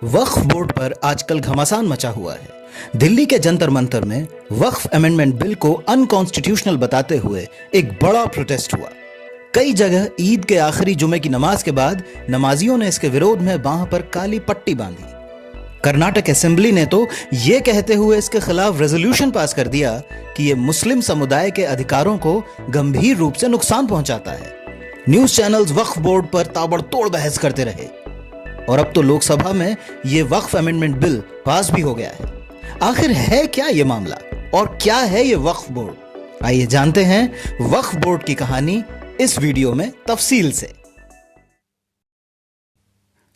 वक्फ board पर आजकल घमासान मचा हुआ है। दिल्ली के जंतर मंतर में वक्फ अमेंडमेंट बिल को अनकॉन्स्टिट्यूशनल बताते हुए एक बड़ा प्रोटेस्ट हुआ। कई जगह ईद के आखिरी जुमे की नमाज के बाद नमाजियों ने इसके विरोध में बांह पर काली पट्टी बांधी। कर्नाटक असेंबली ने तो ये कहते हुए इसके खिलाफ रेजोल्यूशन पास कर दिया कि यह मुस्लिम समुदाय के अधिकारों को गंभीर रूप से नुकसान पहुंचाता है। न्यूज चैनल्स वक्फ बोर्ड पर ताबड़तोड़ बहस करते रहे और अब तो लोकसभा में यह वक्फ अमेंडमेंट बिल पास भी हो गया है। आखिर है क्या यह मामला और क्या है यह वक्फ बोर्ड? आइए जानते हैं वक्फ बोर्ड की कहानी इस वीडियो में तफसील से।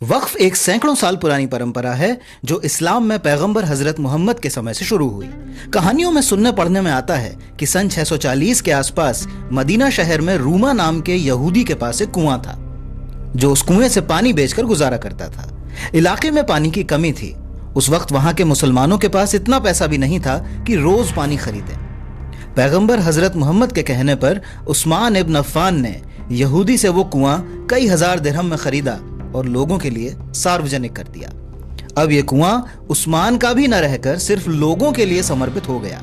वक्फ एक सैकड़ों साल पुरानी परंपरा है जो इस्लाम में पैगंबर हजरत मोहम्मद के समय से शुरू हुई। कहानियों में सुनने पढ़ने में आता है कि सन 640 के आसपास मदीना शहर में रूमा नाम के यहूदी के पास एक कुआं था जो उस कुएं से पानी बेचकर गुजारा करता था। इलाके में पानी की कमी थी। उस वक्त वहां के मुसलमानों के पास इतना पैसा भी नहीं था कि रोज पानी खरीदे। पैगंबर हजरत मोहम्मद के कहने पर उस्मान इब्न अफ़्फ़ान ने यहूदी से वो कुआं कई हजार दिरहम में खरीदा और लोगों के लिए सार्वजनिक कर दिया। अब यह कुआं उस्मान का भी न रहकर सिर्फ लोगों के लिए समर्पित हो गया।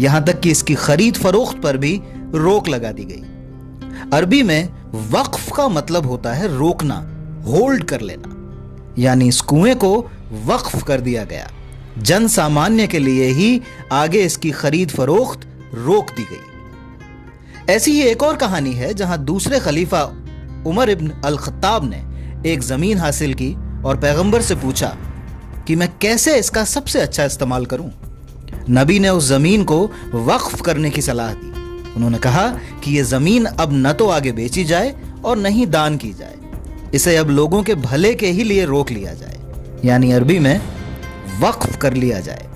यहां तक कि इसकी खरीद फरोख्त पर भी रोक लगा दी गई। अरबी में वक्फ का मतलब होता है रोकना, होल्ड कर लेना, यानी इस कुएं को वक्फ कर दिया गया। जन सामान्य के लिए ही आगे इसकी खरीद फरोख्त रोक दी गई। ऐसी ही एक और कहानी है जहां दूसरे खलीफा उमर इब्न अल-खत्ताब ने एक जमीन हासिल की और पैगंबर से पूछा कि मैं कैसे इसका सबसे अच्छा इस्तेमाल करूं। नबी ने उस जमीन को वक्फ करने की सलाह दी। उन्होंने कहा कि यह जमीन अब न तो आगे बेची जाए और न ही दान की जाए, इसे अब लोगों के भले के ही लिए रोक लिया जाए, यानी अरबी में वक्फ कर लिया जाए।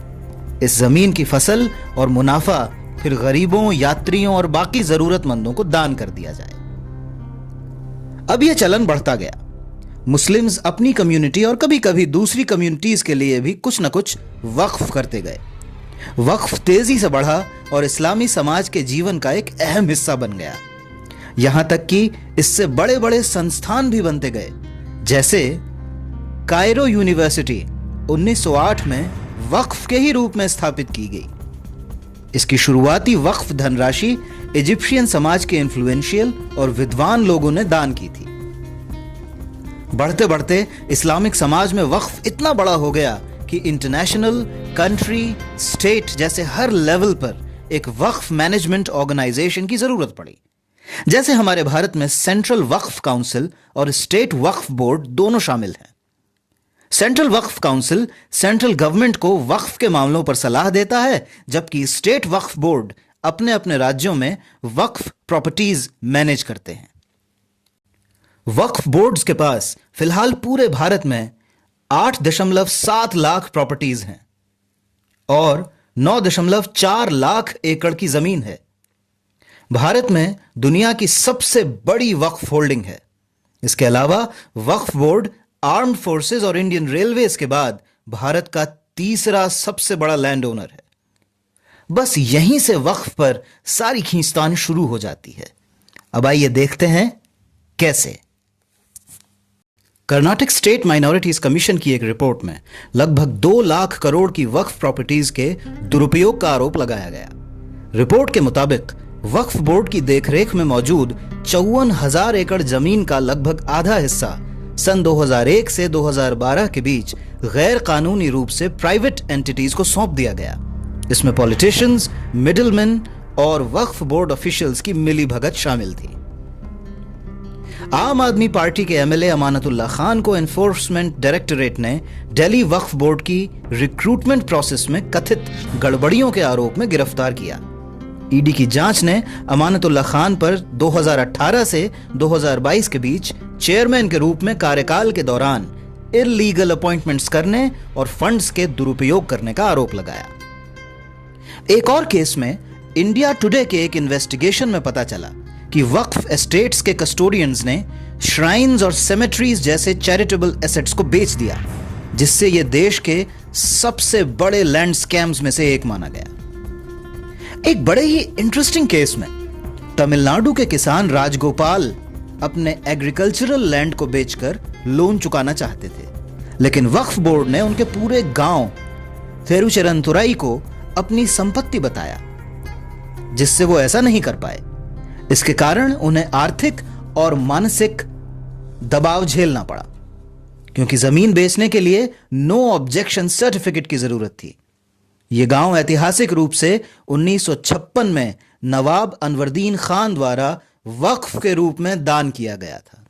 इस जमीन की फसल और मुनाफा फिर गरीबों, यात्रियों और बाकी जरूरतमंदों को दान कर दिया जाए। अब यह चलन बढ़ता गया। मुस्लिम्स अपनी कम्युनिटी और कभी कभी दूसरी कम्युनिटीज के लिए भी कुछ न कुछ वक्फ करते गए। वक्फ तेजी से बढ़ा और इस्लामी समाज के जीवन का एक अहम हिस्सा बन गया। यहां तक कि इससे बड़े बड़े संस्थान भी बनते गए, जैसे कायरो यूनिवर्सिटी 1908 में वक्फ के ही रूप में स्थापित की गई। इसकी शुरुआती वक्फ धनराशि इजिप्शियन समाज के इन्फ्लुएंशियल और विद्वान लोगों ने दान की थी। बढ़ते बढ़ते इस्लामिक समाज में वक्फ इतना बड़ा हो गया कि इंटरनेशनल, कंट्री, स्टेट जैसे हर लेवल पर एक वक्फ मैनेजमेंट ऑर्गेनाइजेशन की जरूरत पड़ी। जैसे हमारे भारत में सेंट्रल वक्फ काउंसिल और स्टेट वक्फ बोर्ड दोनों शामिल हैं। सेंट्रल वक्फ काउंसिल सेंट्रल गवर्नमेंट को वक्फ के मामलों पर सलाह देता है, जबकि स्टेट वक्फ बोर्ड अपने अपने राज्यों में वक्फ प्रॉपर्टीज मैनेज करते हैं। वक्फ बोर्ड्स के पास फिलहाल पूरे भारत में 8.7 लाख प्रॉपर्टीज हैं और 9.4 लाख एकड़ की जमीन है। भारत में दुनिया की सबसे बड़ी वक्फ होल्डिंग है। इसके अलावा वक्फ बोर्ड आर्म्ड फोर्सेस और इंडियन रेलवेज के बाद भारत का तीसरा सबसे बड़ा लैंड ओनर है। बस यहीं से वक्फ पर सारी खींचतान शुरू हो जाती है। अब आइए देखते हैं कैसे। कर्नाटक स्टेट माइनॉरिटीज कमीशन की एक रिपोर्ट में लगभग 2 लाख करोड़ की वक्फ प्रॉपर्टीज के दुरुपयोग का आरोप लगाया गया। रिपोर्ट के मुताबिक वक्फ बोर्ड की देखरेख में मौजूद 54,000 एकड़ जमीन का लगभग आधा हिस्सा सन 2001 से 2012 के बीच गैर कानूनी रूप से प्राइवेट एंटिटीज को सौंप दिया गया। इसमें पॉलिटिशियंस, मिडिलमैन और वक्फ बोर्ड ऑफिशियल्स की मिलीभगत शामिल थी। आम आदमी पार्टी के एमएलए अमानतुल्लाह खान को एनफोर्समेंट डायरेक्टरेट ने दिल्ली वक्फ बोर्ड की रिक्रूटमेंट प्रोसेस में कथित गड़बड़ियों के आरोप में गिरफ्तार किया। ईडी की जांच ने अमानतुल्लाह खान पर 2018 से 2022 के बीच चेयरमैन के रूप में कार्यकाल के दौरान इल्लीगल अपॉइंटमेंट्स करने और फंड्स के दुरुपयोग करने का आरोप लगाया। एक और केस में इंडिया टुडे के एक इन्वेस्टिगेशन में पता चला कि वक्फ एस्टेट्स के कस्टोडियंस ने श्राइन्स और सेमेट्रीज जैसे चैरिटेबल एसेट्स को बेच दिया, जिससे यह देश के सबसे बड़े लैंड स्कैम्स में से एक माना गया। एक बड़े ही इंटरेस्टिंग केस में तमिलनाडु के किसान राजगोपाल अपने एग्रीकल्चरल लैंड को बेचकर लोन चुकाना चाहते थे, लेकिन वक्फ बोर्ड ने उनके पूरे गांव थिरुचेरंतुराई को अपनी संपत्ति बताया, जिससे वो ऐसा नहीं कर पाए। इसके कारण उन्हें आर्थिक और मानसिक दबाव झेलना पड़ा, क्योंकि जमीन बेचने के लिए नो ऑब्जेक्शन सर्टिफिकेट की जरूरत थी। यह गांव ऐतिहासिक रूप से 1956 में नवाब अनवरदीन खान द्वारा वक्फ के रूप में दान किया गया था।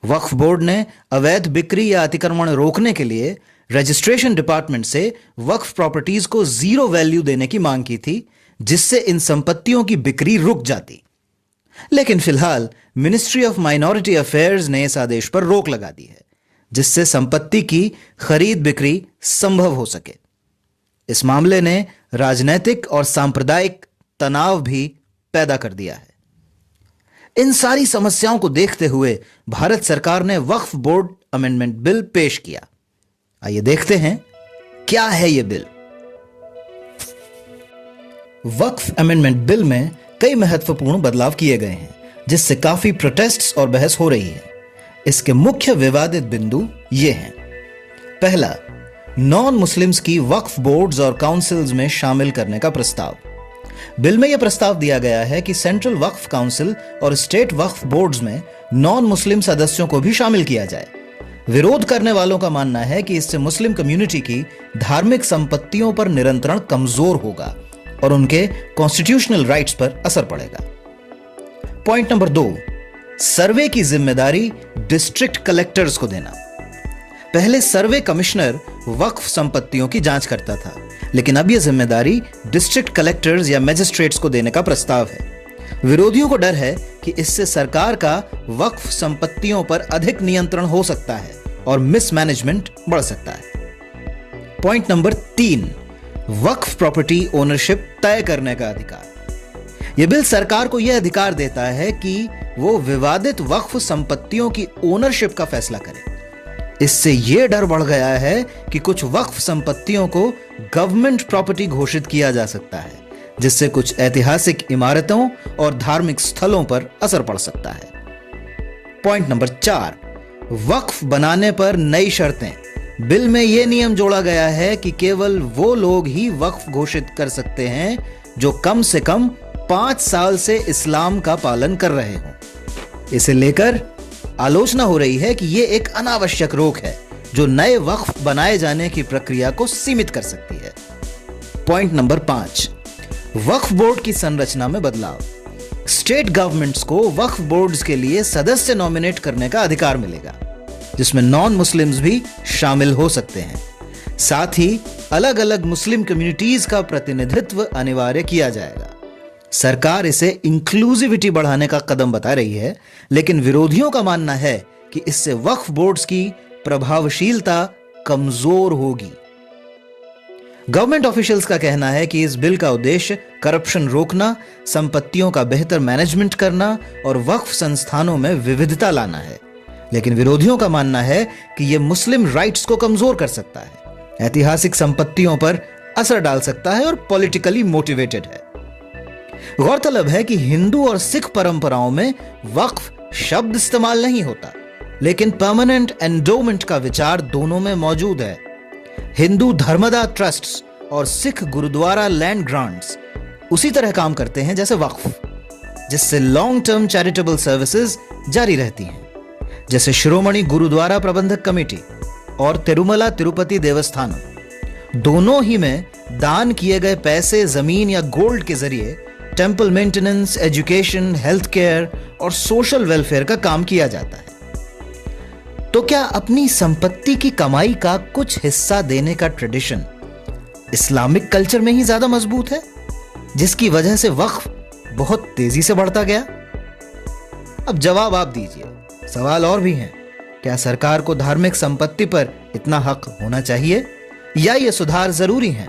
वक्फ बोर्ड ने अवैध बिक्री या अतिक्रमण रोकने के लिए रजिस्ट्रेशन डिपार्टमेंट से वक्फ प्रॉपर्टीज को 0 वैल्यू देने की मांग की थी, जिससे इन संपत्तियों की बिक्री रुक जाती। लेकिन फिलहाल मिनिस्ट्री ऑफ माइनॉरिटी अफेयर्स ने इस आदेश पर रोक लगा दी है, जिससे संपत्ति की खरीद बिक्री संभव हो सके। इस मामले ने राजनैतिक और सांप्रदायिक तनाव भी पैदा कर दिया है। इन सारी समस्याओं को देखते हुए भारत सरकार ने वक्फ बोर्ड अमेंडमेंट बिल पेश किया। आइए देखते हैं क्या है यह बिल। वक्फ अमेंडमेंट बिल में कई महत्वपूर्ण बदलाव किए गए हैं, जिससे काफी प्रोटेस्ट्स और बहस हो रही है। इसके मुख्य विवादित बिंदु ये हैं। पहला, नॉन मुस्लिम्स की वक्फ बोर्ड्स और काउंसिल्स में शामिल करने का प्रस्ताव। बिल में यह प्रस्ताव दिया गया है कि सेंट्रल वक्फ काउंसिल और स्टेट वक्फ बोर्ड्स में नॉन मुस्लिम सदस्यों को भी शामिल किया जाए। विरोध करने वालों का मानना है कि इससे मुस्लिम कम्युनिटी की धार्मिक संपत्तियों पर नियंत्रण कमजोर होगा और उनके कॉन्स्टिट्यूशनल राइट्स पर असर पड़ेगा। पॉइंट नंबर 2, सर्वे की जिम्मेदारी डिस्ट्रिक्ट कलेक्टर्स को देना। पहले सर्वे कमिश्नर वक्फ संपत्तियों की जांच करता था, लेकिन अब यह जिम्मेदारी डिस्ट्रिक्ट कलेक्टर्स या मैजिस्ट्रेट्स को देने का प्रस्ताव है। विरोधियों को डर है कि इससे सरकार का वक्फ संपत्तियों पर अधिक नियंत्रण हो सकता है और मिसमैनेजमेंट बढ़ सकता है। पॉइंट नंबर 3, वक्फ प्रॉपर्टी ओनरशिप तय करने का अधिकार। यह बिल सरकार को यह अधिकार देता है कि वो विवादित वक्फ संपत्तियों की ओनरशिप का फैसला करे। इससे यह डर बढ़ गया है कि कुछ वक्फ संपत्तियों को गवर्नमेंट प्रॉपर्टी घोषित किया जा सकता है, जिससे कुछ ऐतिहासिक इमारतों और धार्मिक स्थलों पर असर पड़ सकता है। पॉइंट नंबर 4, वक्फ बनाने पर नई शर्तें। बिल में यह नियम जोड़ा गया है कि केवल वो लोग ही वक्फ घोषित कर सकते हैं जो कम से कम 5 साल से इस्लाम का पालन कर रहे हों। इसे लेकर आलोचना हो रही है कि यह एक अनावश्यक रोक है जो नए वक्फ बनाए जाने की प्रक्रिया को सीमित कर सकती है। पॉइंट नंबर 5, वक्फ बोर्ड की संरचना में बदलाव। स्टेट गवर्नमेंट्स को वक्फ बोर्ड्स के लिए सदस्य नॉमिनेट करने का अधिकार मिलेगा, जिसमें नॉन मुस्लिम्स भी शामिल हो सकते हैं। साथ ही अलग अलग मुस्लिम कम्युनिटीज का प्रतिनिधित्व अनिवार्य किया जाएगा। सरकार इसे इंक्लूसिविटी बढ़ाने का कदम बता रही है, लेकिन विरोधियों का मानना है कि इससे वक्फ बोर्ड्स की प्रभावशीलता कमजोर होगी। गवर्नमेंट ऑफिशियल्स का कहना है कि इस बिल का उद्देश्य करप्शन रोकना, संपत्तियों का बेहतर मैनेजमेंट करना और वक्फ संस्थानों में विविधता लाना है। लेकिन विरोधियों का मानना है कि यह मुस्लिम राइट्स को कमजोर कर सकता है, ऐतिहासिक संपत्तियों पर असर डाल सकता है और पॉलिटिकली मोटिवेटेड है। गौरतलब है कि हिंदू और सिख परंपराओं में वक्फ शब्द इस्तेमाल नहीं होता, लेकिन परमानेंट एंडोमेंट का विचार दोनों में मौजूद है। हिंदू धर्मदा ट्रस्ट्स और सिख गुरुद्वारा लैंड ग्रांट्स उसी तरह काम करते हैं जैसे वक्फ, जिससे लॉन्ग टर्म चैरिटेबल सर्विसेज जारी रहती हैं, जैसे श्रोमणी गुरुद्वारा प्रबंधक कमेटी और तिरुमला तिरुपति देवस्थानम। दोनों ही में दान किए गए पैसे, जमीन या गोल्ड के जरिए temple maintenance, education, health care और सोशल वेलफेयर का काम किया जाता है। तो क्या अपनी संपत्ति की कमाई का कुछ हिस्सा देने का ट्रेडिशन इस्लामिक कल्चर में ही ज्यादा मजबूत है, जिसकी वजह से वक्फ बहुत तेजी से बढ़ता गया? अब जवाब आप दीजिए। सवाल और भी हैं। क्या सरकार को धार्मिक संपत्ति पर इतना हक होना चाहिए, या ये सुधार जरूरी हैं,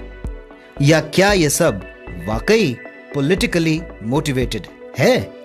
या क्या ये सब वाकई पॉलिटिकली मोटिवेटेड है?